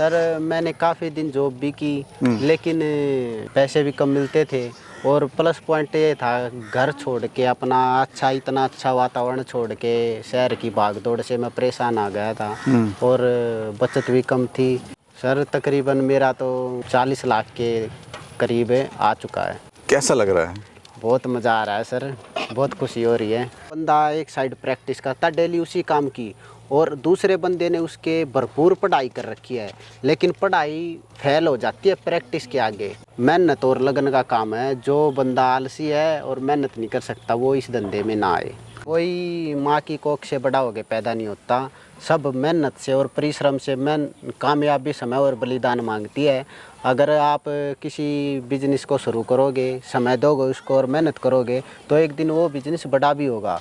Sir मैंने काफ़ी दिन जॉब भी की, लेकिन पैसे भी कम मिलते थे। और प्लस पॉइंट ये था, घर छोड़ के अपना इतना अच्छा वातावरण छोड़ के शहर की भागदौड़ से मैं परेशान आ गया था। और बचत भी कम थी। सर तकरीबन मेरा तो 40 लाख के करीब आ चुका है। कैसा लग रहा है? बहुत मज़ा आ रहा है सर, बहुत खुशी हो रही है। बंदा एक साइड प्रैक्टिस करता डेली उसी काम की, और दूसरे बंदे ने उसके भरपूर पढ़ाई कर रखी है, लेकिन पढ़ाई फेल हो जाती है प्रैक्टिस के आगे। मेहनत और लगन का काम है। जो बंदा आलसी है और मेहनत नहीं कर सकता वो इस धंधे में ना आए। कोई माँ की कोख से बड़ा होके पैदा नहीं होता। सब मेहनत से और परिश्रम से कामयाबी समय और बलिदान मांगती है। अगर आप किसी बिजनेस को शुरू करोगे, समय दोगे उसको और मेहनत करोगे, तो एक दिन वो बिजनेस बड़ा भी होगा।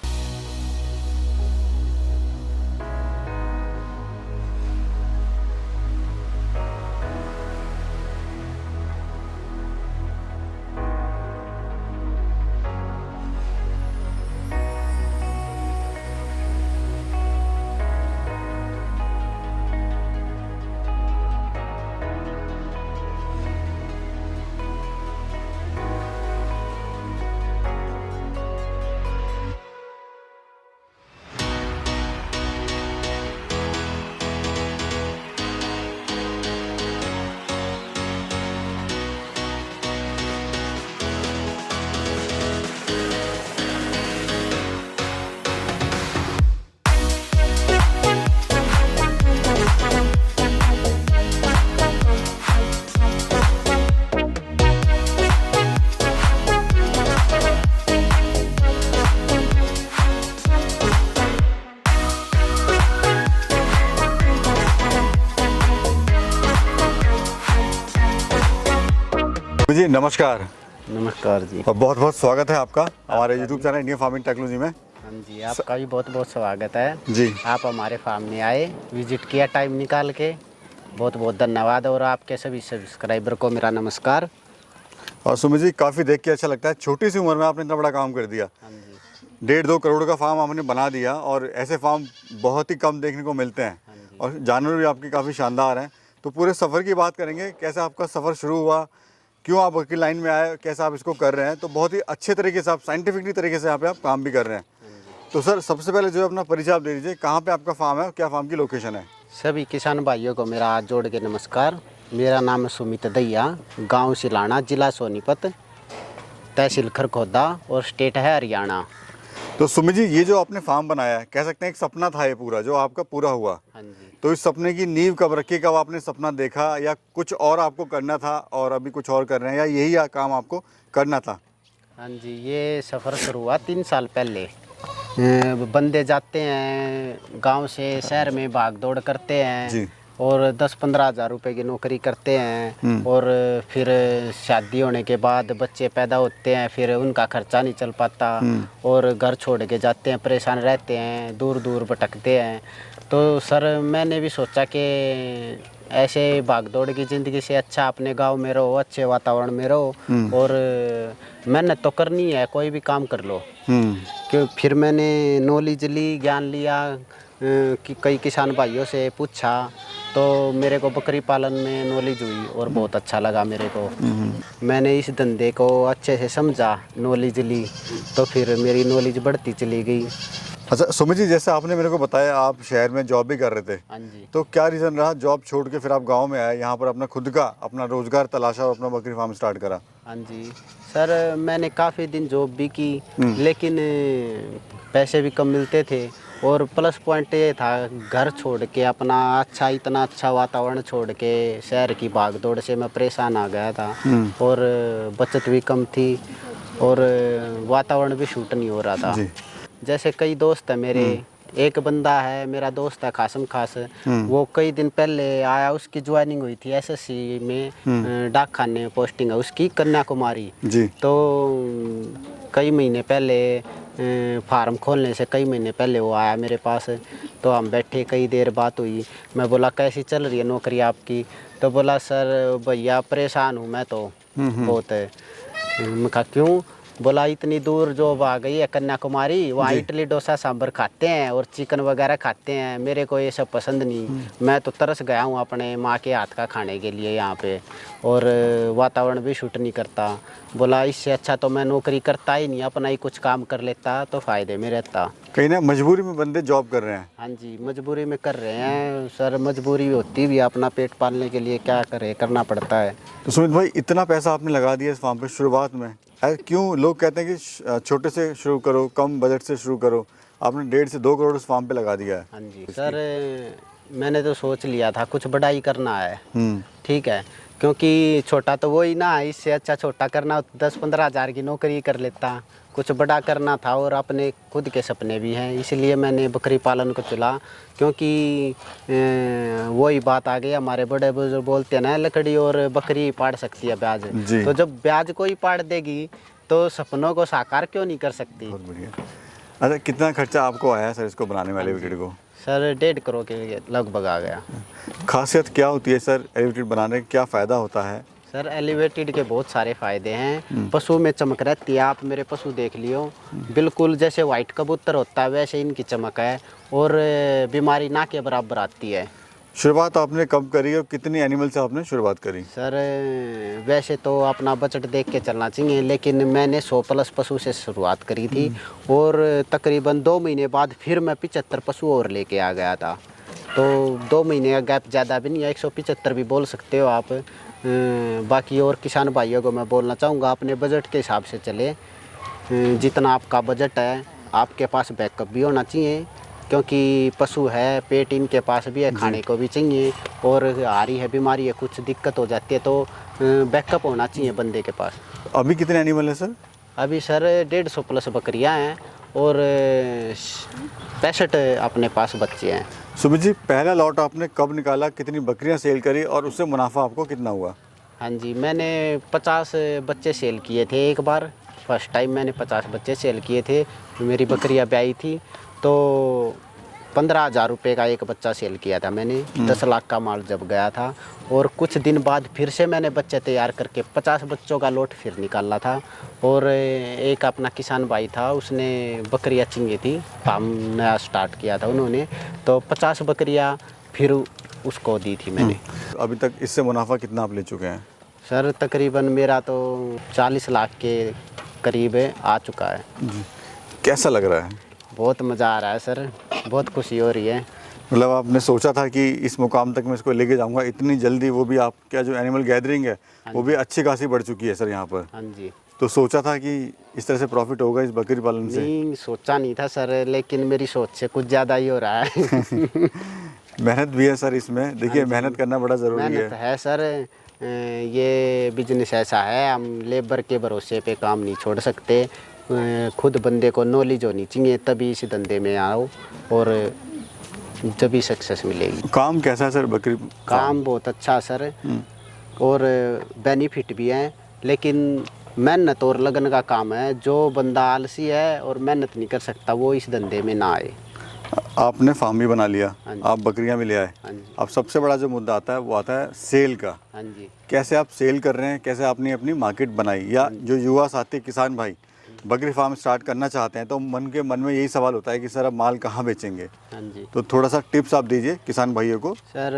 जी नमस्कार। नमस्कार जी। और बहुत बहुत स्वागत है आपका हमारे YouTube channel Indian farming technology में। हाँ जी, आपका भी बहुत बहुत स्वागत है जी। आप हमारे फार्म में आए, विजिट किया टाइम निकाल के, बहुत बहुत धन्यवाद। और आपके सभी सब्सक्राइबर को मेरा नमस्कार। और सुमित जी, काफ़ी देख के अच्छा लगता है, छोटी सी उम्र में आपने इतना बड़ा काम कर दिया। हाँ जी। 1.5-2 करोड़ का फार्म आपने बना दिया, और ऐसे फार्म बहुत ही कम देखने को मिलते हैं। और जानवर भी आपके काफ़ी शानदार हैं। तो पूरे सफ़र की बात करेंगे, कैसे आपका सफ़र शुरू हुआ, क्यों आप वकील लाइन में आए, कैसे आप इसको कर रहे हैं। तो बहुत ही अच्छे तरीके से आप साइंटिफिकली तरीके से यहाँ पे आप काम भी कर रहे हैं। तो सर सबसे पहले जो अपना परिचय आप दे दीजिए, कहाँ पे आपका फार्म है और क्या फार्म की लोकेशन है? सभी किसान भाइयों को मेरा हाथ जोड़ के नमस्कार। मेरा नाम है सुमित दैया, गांव सिलाना, जिला सोनीपत, तहसील खरखोदा और स्टेट है हरियाणा। तो सुमित जी, ये जो आपने फार्म बनाया है, कह सकते हैं एक सपना था ये पूरा, जो आपका पूरा हुआ। हाँ जी। तो इस सपने की नींव कब रखी, कब आपने सपना देखा, या कुछ और आपको करना था और अभी कुछ और कर रहे हैं, या यही काम आपको करना था? हाँ जी, ये सफ़र शुरू हुआ 3 साल पहले। बंदे जाते हैं गांव से शहर में, भाग दौड़ करते हैं जी। और 10-15 हज़ार रुपये की नौकरी करते हैं। और फिर शादी होने के बाद बच्चे पैदा होते हैं, फिर उनका खर्चा नहीं चल पाता और घर छोड़ के जाते हैं, परेशान रहते हैं, दूर दूर भटकते हैं। तो सर मैंने भी सोचा कि ऐसे भाग दौड़ की ज़िंदगी से अच्छा अपने गांव में रहो, अच्छे वातावरण में रहो, और मेहनत तो करनी है, कोई भी काम कर लो। क्यों फिर मैंने नॉलेज ली, ज्ञान लिया, कि कई किसान भाइयों से पूछा, तो मेरे को बकरी पालन में नॉलेज हुई और बहुत अच्छा लगा मेरे को। मैंने इस धंधे को अच्छे से समझा, नॉलेज ली, तो फिर मेरी नॉलेज बढ़ती चली गई। अच्छा सुमित जी, जैसे आपने मेरे को बताया आप शहर में जॉब भी कर रहे थे, हाँ जी। तो क्या रीज़न रहा जॉब छोड़ के फिर आप गांव में आए, यहाँ पर अपना खुद का अपना रोज़गार तलाशा और अपना बकरी फार्म स्टार्ट करा? हाँ जी सर, मैंने काफ़ी दिन जॉब भी की, लेकिन पैसे भी कम मिलते थे। और प्लस पॉइंट ये था, घर छोड़ के अपना इतना अच्छा वातावरण छोड़ के शहर की भागदौड़ से मैं परेशान आ गया था। और बचत भी कम थी और वातावरण भी शूट नहीं हो रहा था। जी। जैसे कई दोस्त हैं मेरे, एक बंदा है मेरा दोस्त है कासम खास, वो कई दिन पहले आया, उसकी ज्वाइनिंग हुई थी एसएससी में, डाक खाने में पोस्टिंग है उसकी, कन्याकुमारी। जी। तो कई महीने पहले, फार्म खोलने से कई महीने पहले वो आया मेरे पास। तो हम बैठे, कई देर बात हुई। मैं बोला कैसी चल रही है नौकरी आपकी? तो बोला सर भैया परेशान हूँ मैं तो बहुत। मैं कहा क्यों? बोला इतनी दूर जॉब आ गई है कन्याकुमारी, वहाँ इडली डोसा सांभर खाते हैं और चिकन वगैरह खाते हैं, मेरे को ये सब पसंद नहीं। मैं तो तरस गया हूँ अपने माँ के हाथ का खाने के लिए यहाँ पे, और वातावरण भी शूट नहीं करता। बोला इससे अच्छा तो मैं नौकरी करता ही नहीं, अपना ही कुछ काम कर लेता तो फ़ायदे में रहता। कहीं ना मजबूरी में बंदे जॉब कर रहे हैं। हाँ जी, मजबूरी में कर रहे हैं सर, मजबूरी होती भी है, अपना पेट पालने के लिए क्या करे, करना पड़ता है। तो सुमित भाई, इतना पैसा आपने लगा दिया इस फार्म पे शुरुआत में, क्यों लोग कहते हैं कि छोटे से शुरू करो, कम बजट से शुरू करो, आपने 1.5 से 2 करोड़ इस फार्म पे लगा दिया है। हाँ जी सर, मैंने तो सोच लिया था कुछ बड़ा ही करना है, ठीक है, क्योंकि छोटा तो वही ना, इससे अच्छा छोटा करना 10-15 हज़ार की नौकरी कर लेता, कुछ बड़ा करना था और अपने खुद के सपने भी हैं, इसलिए मैंने बकरी पालन को चुना। क्योंकि वही बात आ गई, हमारे बड़े बुजुर्ग बोलते हैं ना, लकड़ी और बकरी पाड़ सकती है ब्याज, तो जब ब्याज को ही पाड़ देगी तो सपनों को साकार क्यों नहीं कर सकती। बहुत बढ़िया। अच्छा, कितना खर्चा आपको आया सर इसको बनाने वाले एलिवेटेड को? सर 1.5 करोड़ के लगभग आ गया। खासियत क्या होती है सर एलिवेटेड बनाने का, क्या फ़ायदा होता है? सर एलिवेटेड के बहुत सारे फ़ायदे हैं। पशु में चमक रहती है, आप मेरे पशु देख लियो, बिल्कुल जैसे वाइट कबूतर होता है वैसे इनकी चमक है, और बीमारी ना के बराबर आती है। शुरुआत आपने कब करी और कितनी एनिमल से आपने शुरुआत करी? सर वैसे तो अपना बजट देख के चलना चाहिए, लेकिन मैंने 100+ पशु से शुरुआत करी थी, और तकरीबन 2 महीने बाद फिर मैं 75 पशु और लेके आ गया था। तो 2 महीने का गैप ज़्यादा भी नहीं है, 175 भी बोल सकते हो आप। बाकी और किसान भाइयों को मैं बोलना चाहूँगा, अपने बजट के हिसाब से चले, जितना आपका बजट है आपके पास बैकअप भी होना चाहिए, क्योंकि पशु है, पेट इनके पास भी है, खाने को भी चाहिए, और आ रही है बीमारी है, कुछ दिक्कत हो जाती है, तो बैकअप होना चाहिए बंदे के पास। अभी कितने एनिमल हैं सर? अभी सर 150+ बकरियां हैं और 65 अपने पास बच्चे हैं। सुमित जी, पहला लॉट आपने कब निकाला, कितनी बकरियां सेल करी और उससे मुनाफा आपको कितना हुआ? हाँ जी, मैंने 50 बच्चे सेल किए थे एक बार, फर्स्ट टाइम मैंने 50 बच्चे सेल किए थे। मेरी बकरियां ब्याई थी तो 15,000 रुपये का एक बच्चा सेल किया था मैंने, 10 लाख का माल जब गया था। और कुछ दिन बाद फिर से मैंने बच्चे तैयार करके 50 बच्चों का लोट फिर निकाला था। और एक अपना किसान भाई था, उसने बकरियां चिंगी थी, फार्म नया स्टार्ट किया था उन्होंने, तो 50 बकरियां फिर उसको दी थी मैंने। अभी तक इससे मुनाफा कितना आप ले चुके हैं? सर तकरीबन मेरा तो 40 लाख के करीब आ चुका है। कैसा लग रहा है? बहुत मज़ा आ रहा है सर, बहुत खुशी हो रही है। मतलब आपने सोचा था कि इस मुकाम तक मैं इसको लेके जाऊंगा इतनी जल्दी? वो भी आपका जो एनिमल गैदरिंग है वो भी अच्छी खासी बढ़ चुकी है सर यहाँ पर। हाँ जी। तो सोचा था कि इस तरह से प्रॉफिट होगा इस बकरी पालन से? नहीं, सोचा नहीं था सर, लेकिन मेरी सोच से कुछ ज़्यादा ही हो रहा है। मेहनत भी है सर इसमें, देखिए मेहनत करना बड़ा ज़रूरी मेहनत है सर, ये बिजनेस ऐसा है, हम लेबर के भरोसे पे काम नहीं छोड़ सकते। खुद बंदे को नॉलेज होनी चाहिए, तभी इस धंधे में आओ और जब भी सक्सेस मिलेगी। काम कैसा है सर बकरी? काम बहुत अच्छा सर, और बेनिफिट भी है, लेकिन मेहनत और लगन का काम है। जो बंदा आलसी है और मेहनत नहीं कर सकता वो इस धंधे में ना आए। आपने फार्म भी बना लिया, हाँ जी। आप बकरियां भी ले आए। हाँ जी। अब सबसे बड़ा जो मुद्दा आता है वो आता है सेल का। हाँ जी। कैसे आप सेल कर रहे हैं, कैसे आपने अपनी मार्केट बनाई? या जो युवा साथी किसान भाई बकरी फार्म स्टार्ट करना चाहते हैं तो मन में यही सवाल होता है कि सर अब माल कहाँ बेचेंगे? हाँ जी। तो थोड़ा सा टिप्स आप दीजिए किसान भाइयों को। सर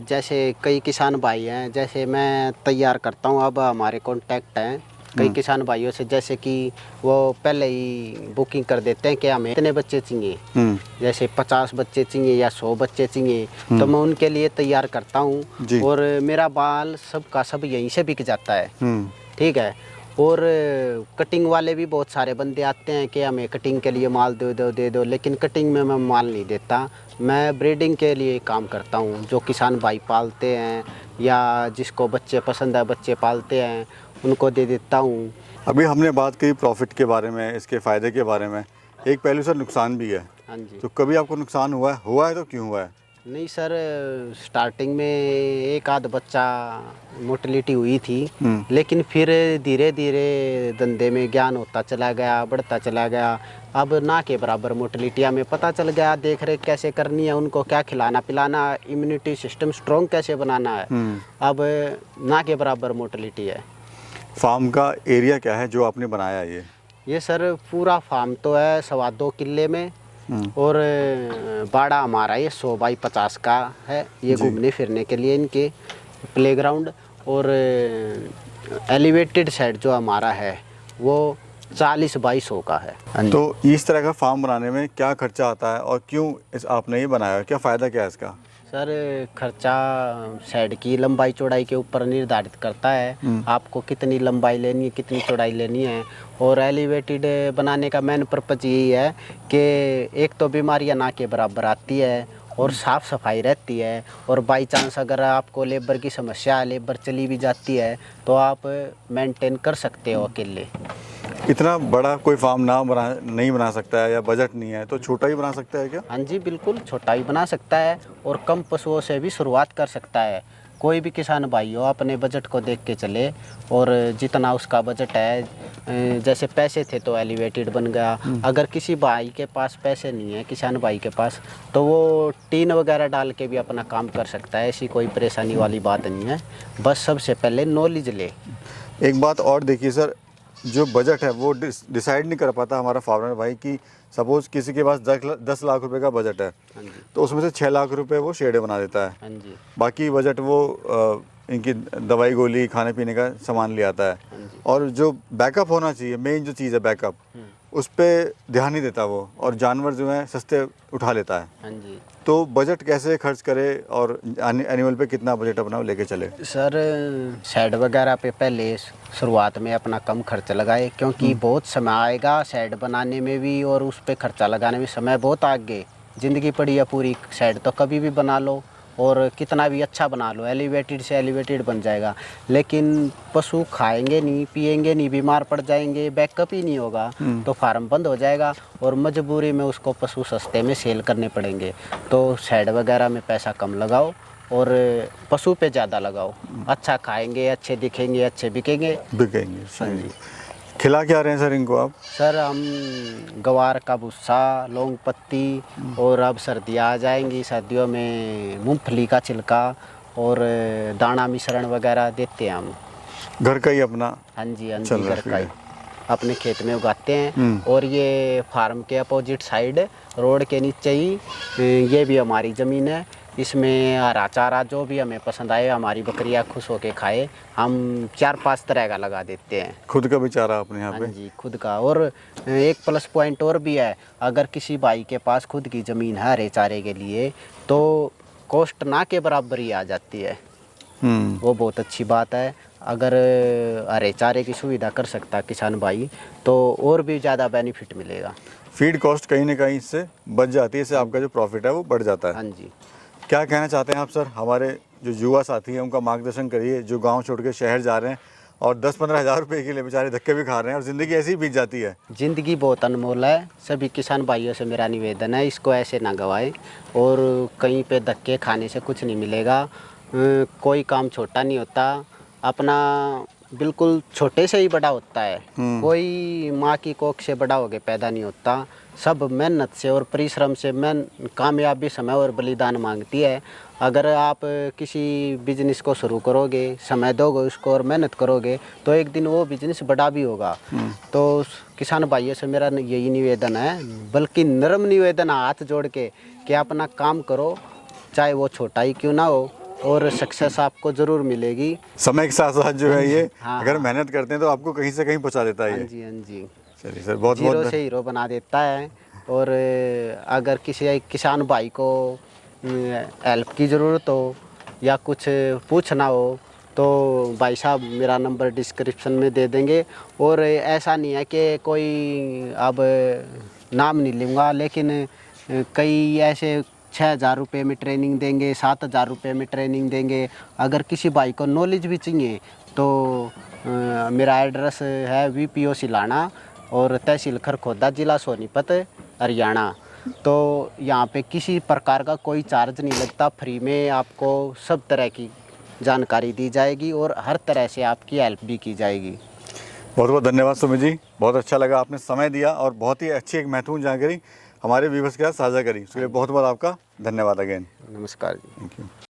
जैसे कई किसान भाई हैं, जैसे मैं तैयार करता हूँ, अब हमारे कॉन्टैक्ट हैं कई किसान भाइयों से, जैसे कि वो पहले ही बुकिंग कर देते हैं कि हमें इतने बच्चे चाहिए, जैसे 50 बच्चे चाहिए या 100 बच्चे चाहिए, तो मैं उनके लिए तैयार करता हूँ और मेरा बाल सबका सब यहीं से बिक जाता है। ठीक है। और कटिंग वाले भी बहुत सारे बंदे आते हैं कि हमें कटिंग के लिए माल दे दो, लेकिन कटिंग में मैं माल नहीं देता, मैं ब्रीडिंग के लिए काम करता हूँ। जो किसान भाई पालते हैं या जिसको बच्चे पसंद है, बच्चे पालते हैं, उनको दे देता हूँ। अभी हमने बात की प्रॉफिट के बारे में, इसके फ़ायदे के बारे में, एक पहलू सर नुकसान भी है। हाँ जी। तो कभी आपको नुकसान हुआ है तो क्यों हुआ है? नहीं सर, स्टार्टिंग में एक आध बच्चा मोटिलिटी हुई थी, लेकिन फिर धीरे धीरे धंधे में ज्ञान होता चला गया, बढ़ता चला गया। अब ना के बराबर मोटिलिटी हमें पता चल गया, देख रेख कैसे करनी है, उनको क्या खिलाना पिलाना, इम्यूनिटी सिस्टम स्ट्रॉन्ग कैसे बनाना है, अब ना के बराबर मोटिलिटी है। फार्म का एरिया क्या है जो आपने बनाया है? ये ये सर पूरा फार्म तो है 2.25 किले में, और बाड़ा हमारा ये 100 बाई 50 का है। ये जी। घूमने फिरने के लिए इनके प्लेग्राउंड, और एलिवेटेड साइड जो हमारा है वो 40 बाई 100 का है। हाँ जी। तो इस तरह का फार्म बनाने में क्या खर्चा आता है और क्यों आपने ये बनाया, क्या फ़ायदा क्या है इसका? सर खर्चा शेड की लंबाई चौड़ाई के ऊपर निर्धारित करता है, आपको कितनी लंबाई लेनी है, कितनी चौड़ाई लेनी है। और एलिवेटेड बनाने का मेन पर्पज यही है कि एक तो बीमारियां ना के बराबर आती है, और साफ़ सफाई रहती है, और बाई चांस अगर आपको लेबर की समस्या है, लेबर चली भी जाती है, तो आप मेंटेन कर सकते हो अकेले। इतना बड़ा कोई फार्म नहीं बना सकता है, या बजट नहीं है, तो छोटा ही बना सकता है क्या? हाँ जी, बिल्कुल छोटा ही बना सकता है, और कम पशुओं से भी शुरुआत कर सकता है। कोई भी किसान भाई हो अपने बजट को देख के चले, और जितना उसका बजट है, जैसे पैसे थे तो एलिवेटेड बन गया। अगर किसी भाई के पास पैसे नहीं है, किसान भाई के पास, तो वो टीन वगैरह डाल के भी अपना काम कर सकता है। ऐसी कोई परेशानी वाली बात नहीं है, बस सबसे पहले नॉलेज ले। एक बात और देखिए सर, जो बजट है वो डिसाइड नहीं कर पाता हमारा फार्मर भाई कि सपोज़ किसी के पास 10 लाख रुपए का बजट है, हाँ जी। तो उसमें से 6 लाख रुपए वो शेडें बना देता है, हाँ जी। बाकी बजट वो इनकी दवाई गोली खाने पीने का सामान ले आता है। हाँ जी। और जो बैकअप होना चाहिए, मेन जो चीज़ है बैकअप, उस पर ध्यान नहीं देता वो, और जानवर जो है सस्ते उठा लेता है। हाँ जी। तो बजट कैसे खर्च करे और एनिमल पे कितना बजट अपना लेके चले? सर शेड वगैरह पे पहले शुरुआत में अपना कम खर्च लगाए, क्योंकि बहुत समय आएगा शेड बनाने में भी, और उस पे खर्चा लगाने में समय बहुत आगे। ज़िंदगी पड़ी है पूरी, शेड तो कभी भी बना लो और कितना भी अच्छा बना लो, एलिवेटेड से एलिवेटेड बन जाएगा, लेकिन पशु खाएंगे नहीं, पिएंगे नहीं, बीमार पड़ जाएंगे, बैकअप ही नहीं होगा, तो फार्म बंद हो जाएगा, और मजबूरी में उसको पशु सस्ते में सेल करने पड़ेंगे। तो शेड वगैरह में पैसा कम लगाओ और पशु पे ज़्यादा लगाओ। अच्छा खाएंगे, अच्छे दिखेंगे, अच्छे बिकेंगे। हाँ जी। खिला क्या रहे हैं सर इनको आप? सर हम गवार का भुस्सा, लौंग पत्ती, और अब सर्दियाँ आ जाएंगी, सर्दियों में मूंगफली का छिलका और दाना मिश्रण वगैरह देते हैं हम। घर का ही अपना? हाँ जी, हाँ चल जी, रहा घर है, का ही अपने खेत में उगाते हैं। और ये फार्म के अपोजिट साइड रोड के नीचे ही ये भी हमारी ज़मीन है। इसमें हरा चारा जो भी हमें पसंद आए, हमारी बकरियां खुश होके खाए, हम 4-5 तरह का लगा देते हैं। खुद का भी चारा अपने यहाँ हाँ पे? जी, खुद का। और एक प्लस पॉइंट और भी है, अगर किसी भाई के पास खुद की ज़मीन है हरे चारे के लिए, तो कॉस्ट ना के बराबर ही आ जाती है। वो बहुत अच्छी बात है। अगर हरे चारे की सुविधा कर सकता किसान भाई, तो और भी ज़्यादा बेनिफिट मिलेगा। फीड कॉस्ट कहीं ना कहीं इससे बच जाती है, इससे आपका जो प्रॉफिट है वो बढ़ जाता है। हाँ जी। क्या कहना चाहते हैं आप सर? हमारे जो युवा साथी हैं उनका मार्गदर्शन करिए, जो गांव छोड़ के शहर जा रहे हैं और 10-15 हज़ार रुपये के लिए बेचारे धक्के भी खा रहे हैं, और ज़िंदगी ऐसी ही बीत जाती है। ज़िंदगी बहुत अनमोल है। सभी किसान भाइयों से मेरा निवेदन है, इसको ऐसे ना गवाएं, और कहीं पे धक्के खाने से कुछ नहीं मिलेगा। कोई काम छोटा नहीं होता, अपना बिल्कुल छोटे से ही बड़ा होता है। कोई माँ की कोख से बड़ा होके पैदा नहीं होता, सब मेहनत से और परिश्रम से। कामयाबी समय और बलिदान मांगती है। अगर आप किसी बिजनेस को शुरू करोगे, समय दोगे उसको और मेहनत करोगे, तो एक दिन वो बिजनेस बड़ा भी होगा। तो किसान भाइयों से मेरा यही निवेदन है, बल्कि नरम निवेदन, हाथ जोड़ के, कि अपना काम करो, चाहे वो छोटा ही क्यों ना हो, और सक्सेस आपको ज़रूर मिलेगी। समय के साथ साथ जो है ये, हाँ, अगर मेहनत करते हैं तो आपको कहीं से कहीं पहुँचा देता है हाँ ये। जी, हाँ जी। चलिए सर, बहुत जीरो बहुत से हीरो बना देता है। और अगर किसी एक किसान भाई को हेल्प की ज़रूरत हो या कुछ पूछना हो, तो भाई साहब मेरा नंबर डिस्क्रिप्शन में दे देंगे। और ऐसा नहीं है कि कोई, अब नाम नहीं लूँगा, लेकिन कई ऐसे 6,000 रुपये में ट्रेनिंग देंगे, 7,000 रुपये में ट्रेनिंग देंगे। अगर किसी भाई को नॉलेज भी चाहिए तो मेरा एड्रेस है VPO सिलाना, और तहसील खरखोदा, जिला सोनीपत, हरियाणा। तो यहाँ पे किसी प्रकार का कोई चार्ज नहीं लगता, फ्री में आपको सब तरह की जानकारी दी जाएगी और हर तरह से आपकी हेल्प भी की जाएगी। बहुत बहुत धन्यवाद सुमित जी, बहुत अच्छा लगा, आपने समय दिया और बहुत ही अच्छी एक महत्वपूर्ण जानकारी हमारे व्यूअर्स के साथ साझा करी। इसके लिए बहुत बहुत आपका धन्यवाद अगेन। नमस्कार जी। Thank you.